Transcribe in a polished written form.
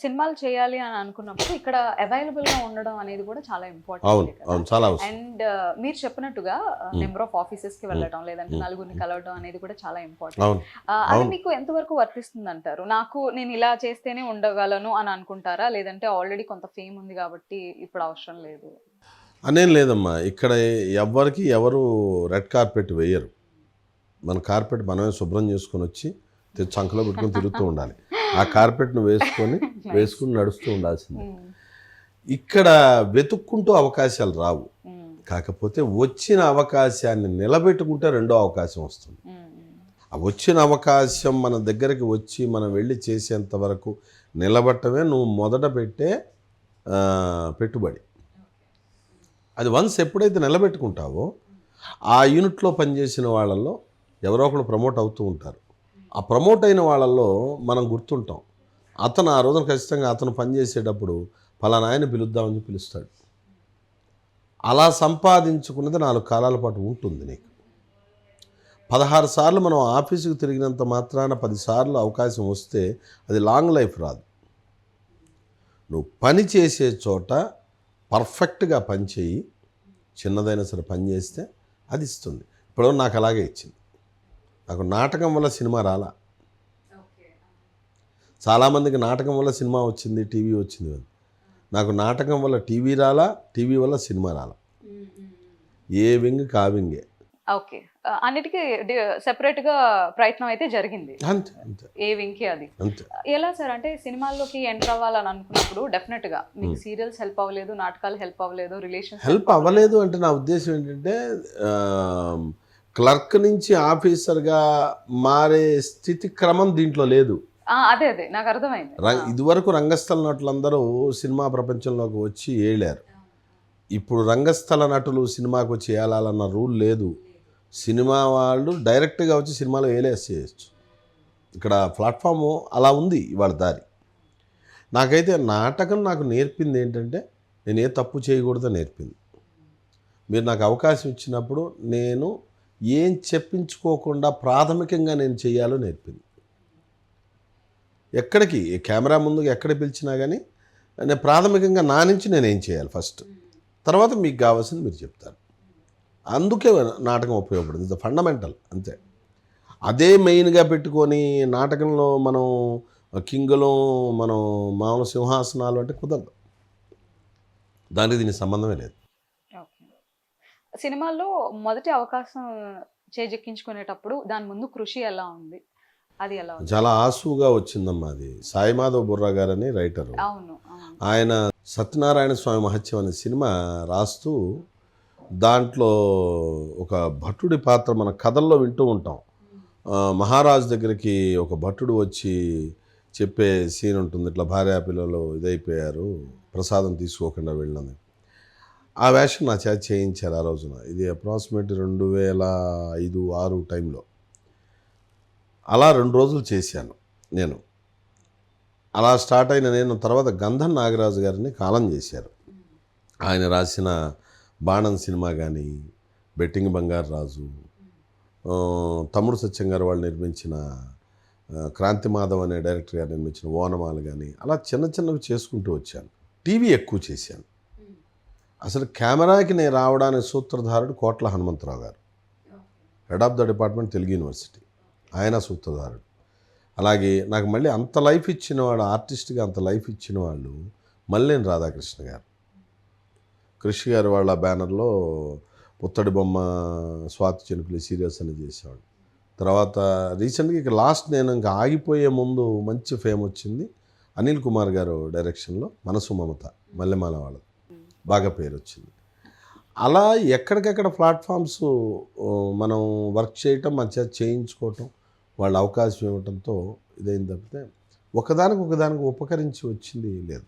సినిమాలు చేయాలి అని అనుకున్నప్పుడు ఇక్కడ అవైలబుల్‌గా ఉండడం అనేది కూడా చాలా ఇంపార్టెంట్ అవును కదా! అవును చాలా అవసరం. అండ్ మీరు చెప్పినట్టుగా నెంబర్ ఆఫ్ ఆఫీసెస్‌కి వెళ్ళడం లేదంటే నలుగురిని కలవడం అనేది కూడా చాలా ఇంపార్టెంట్. అవును అది అవును మీకు ఎంతవరకు వర్తిస్తుందంటారు? నేను ఇలా చేస్తేనే ఉండగలను అని అనుకుంటారా? లేదంటే ఆల్రెడీ కొంత ఫేమ్ ఉంది కాబట్టి ఇప్పుడు అవసరం లేదు. అనేం లేదమ్మా. ఇక్కడ ఎవ్వరికి ఎవరు రెడ్ కార్పెట్ వేయరు. మన కార్పెట్ మనమే శుభ్రం చేసుకొని వచ్చి చంకలో పెట్టుకొని తిరుగుతూ ఉండాలి. ఆ కార్పెట్‌ను వేసుకొని నైస్. నడుస్తూ ఉండాల్సిందే. హ్మ్. ఇక్కడ వెతుక్కుంటూ అవకాశాలు రావు. హ్మ్. కాకపోతే వచ్చిన అవకాశాన్ని నిలబెట్టుకుంటే రెండో అవకాశం వస్తుంది. హ్మ్. ఆ వచ్చిన అవకాశం మన దగ్గరికి వచ్చి మనం వెళ్ళి చేసేంత వరకు నిలబడటమే నువ్వు మొదట పెట్టే పెట్టుబడి. అది వన్స్ ఎప్పుడైతే నిలబెట్టుకుంటావో ఆ యూనిట్లో పనిచేసిన వాళ్ళల్లో ఎవరో ఒకరు ప్రమోట్ అవుతూ ఉంటారు. ఆ ప్రమోట్ అయిన వాళ్ళల్లో మనం గుర్తుంటాం. అతను ఆ రోజున ఖచ్చితంగా అతను పనిచేసేటప్పుడు ఫలానా ఆయన పిలుద్దామని పిలుస్తాడు. అలా సంపాదించుకున్నది 4 కాలాల పాటు ఉంటుంది నీకు. 16 సార్లు మనం ఆఫీసుకు తిరిగినంత మాత్రాన 10 సార్లు అవకాశం వస్తే అది లాంగ్ లైఫ్ రాదు. నువ్వు పని చేసే చోట పర్ఫెక్ట్గా పని చేయి, చిన్నదైనా సరే పని చేస్తే అది ఇస్తుంది. ఇప్పుడు నాకు అలాగే ఇచ్చింది. నాకు నాటకం వల్ల సినిమా రాలా. చాలామందికి నాటకం వల్ల సినిమా వచ్చింది, టీవీ వచ్చింది. నాకు నాటకం వల్ల టీవీ రాలా, టీవీ వల్ల సినిమా రాలా. ఏ వింగ్ కా వింగే. ఓకే. అన్నిటికి సెపరేట్‌గా ప్రయత్నం అయితే జరిగింది. అంతే అంతే ఏ వింగ్‌కి అది. అంతే. ఎలా సార్ అంటే సినిమాల్లోకి ఎంటర్ అవ్వాలని అనుకున్నప్పుడు డెఫినెట్‌గా మీకు సీరియల్స్ హెల్ప్ అవ్వలేదు, నాటకాలు హెల్ప్ అవ్వలేదు, రిలేషన్స్ హెల్ప్ అవ్వలేదు అంటే నా ఉద్దేశం ఏంటంటే క్లర్క్ నుంచి ఆఫీసర్గా మారే స్థితి క్రమం దీంట్లో లేదు. అదే నాకు అర్థమైంది. ఇదివరకు రంగస్థల నటులందరూ సినిమా ప్రపంచంలోకి వచ్చి ఏలారు. ఇప్పుడు రంగస్థల నటులు సినిమాకు వచ్చి ఏలాలన్న రూల్ లేదు. సినిమా వాళ్ళు డైరెక్ట్గా వచ్చి సినిమాలో ఏలేసేయచ్చు. ఇక్కడ ప్లాట్ఫాము అలా ఉంది ఇవాళ దారి. నాకైతే నాటకం నాకు నేర్పింది ఏంటంటే నేను ఏ తప్పు చేయకూడదో నేర్పింది. మీరు నాకు అవకాశం ఇచ్చినప్పుడు నేను ఏం చెప్పించుకోకుండా ప్రాథమికంగా నేను చేయాలో నేర్పింది. ఎక్కడికి కెమెరా ముందు ఎక్కడ పిలిచినా కానీ నేను ప్రాథమికంగా నా నుంచి నేను ఏం చేయాలి ఫస్ట్, తర్వాత మీకు కావాల్సింది మీరు చెప్తారు. అందుకే నాటకం ఉపయోగపడింది. ఇది ఫండమెంటల్ అంతే. అదే మెయిన్గా పెట్టుకొని నాటకంలో మనం కింగులు మనం మామూలు సింహాసనాలు అంటే కుదరదు. దానికి దీనికి సంబంధమే లేదు. ఓకే. సినిమాల్లో మొదటి అవకాశం చేజిక్కించుకునేటప్పుడు దాని ముందు కృషి ఎలా ఉంది? అది ఎలా ఉంది? చాలా ఆసువుగా వచ్చిందమ్మా అది. సాయిమాధవ్ బుర్రా గారని రైటరు. అవును. అవును. ఆయన సత్యనారాయణ స్వామి మహత్యం అనే సినిమా రాస్తూ దాంట్లో ఒక భటుడి పాత్ర మన కథల్లో వింటూ ఉంటాం. మహారాజు దగ్గరికి ఒక భటుడు వచ్చి చెప్పే సీన్ ఉంటుంది. ఇట్లా భార్యా పిల్లలు ఇదైపోయారు, ప్రసాదం తీసుకోకుండా వెళ్ళినది. ఆ వేషం నా చేత చేయించారు ఆ రోజున. ఇది అప్రాక్సిమేట్ 2005-6 టైంలో. అలా 2 రోజులు చేశాను నేను. అలా స్టార్ట్ అయిన నేను తర్వాత గంధం నాగరాజు గారిని కాలం చేశారు. ఆయన రాసిన బాణం సినిమా కానీ, బెట్టింగ్ బంగారు రాజు, తమ్ముడు సత్యం గారు వాళ్ళు నిర్మించిన క్రాంతి మాధవ్ అనే డైరెక్టర్ గారు నిర్మించిన ఓనమాలు కానీ, అలా చిన్న చిన్నవి చేసుకుంటూ వచ్చాను. టీవీ ఎక్కువ చేశాను. అసలు కెమెరాకి నేను రావడానికి సూత్రధారుడు కోట్ల హనుమంతరావు గారు, head of the department Telugu university, ఆయన సూత్రధారుడు. అలాగే నాకు మళ్ళీ అంత లైఫ్ ఇచ్చినవాడు, ఆర్టిస్ట్గా అంత లైఫ్ ఇచ్చిన వాళ్ళు మల్లేని రాధాకృష్ణ గారు. కృషి గారు వాళ్ళ బ్యానర్లో పుత్తడి బొమ్మ, స్వాతి చినుకులు సీరియల్స్ అని చేసేవాడు. తర్వాత రీసెంట్గా ఇక లాస్ట్ నేను ఇంకా ఆగిపోయే ముందు మంచి ఫేమ్ వచ్చింది అనిల్ కుమార్ గారు డైరెక్షన్లో మనసు మమత, మల్లెమాల వాళ్ళది బాగా పేరు వచ్చింది. అలా ఎక్కడికెక్కడ ప్లాట్ఫామ్స్ మనం వర్క్ చేయటం, మన చేత చేయించుకోవటం, వాళ్ళ అవకాశం ఇవ్వటంతో ఇదైంది తప్పితే ఒకదానికి ఉపకరించి వచ్చింది లేదు.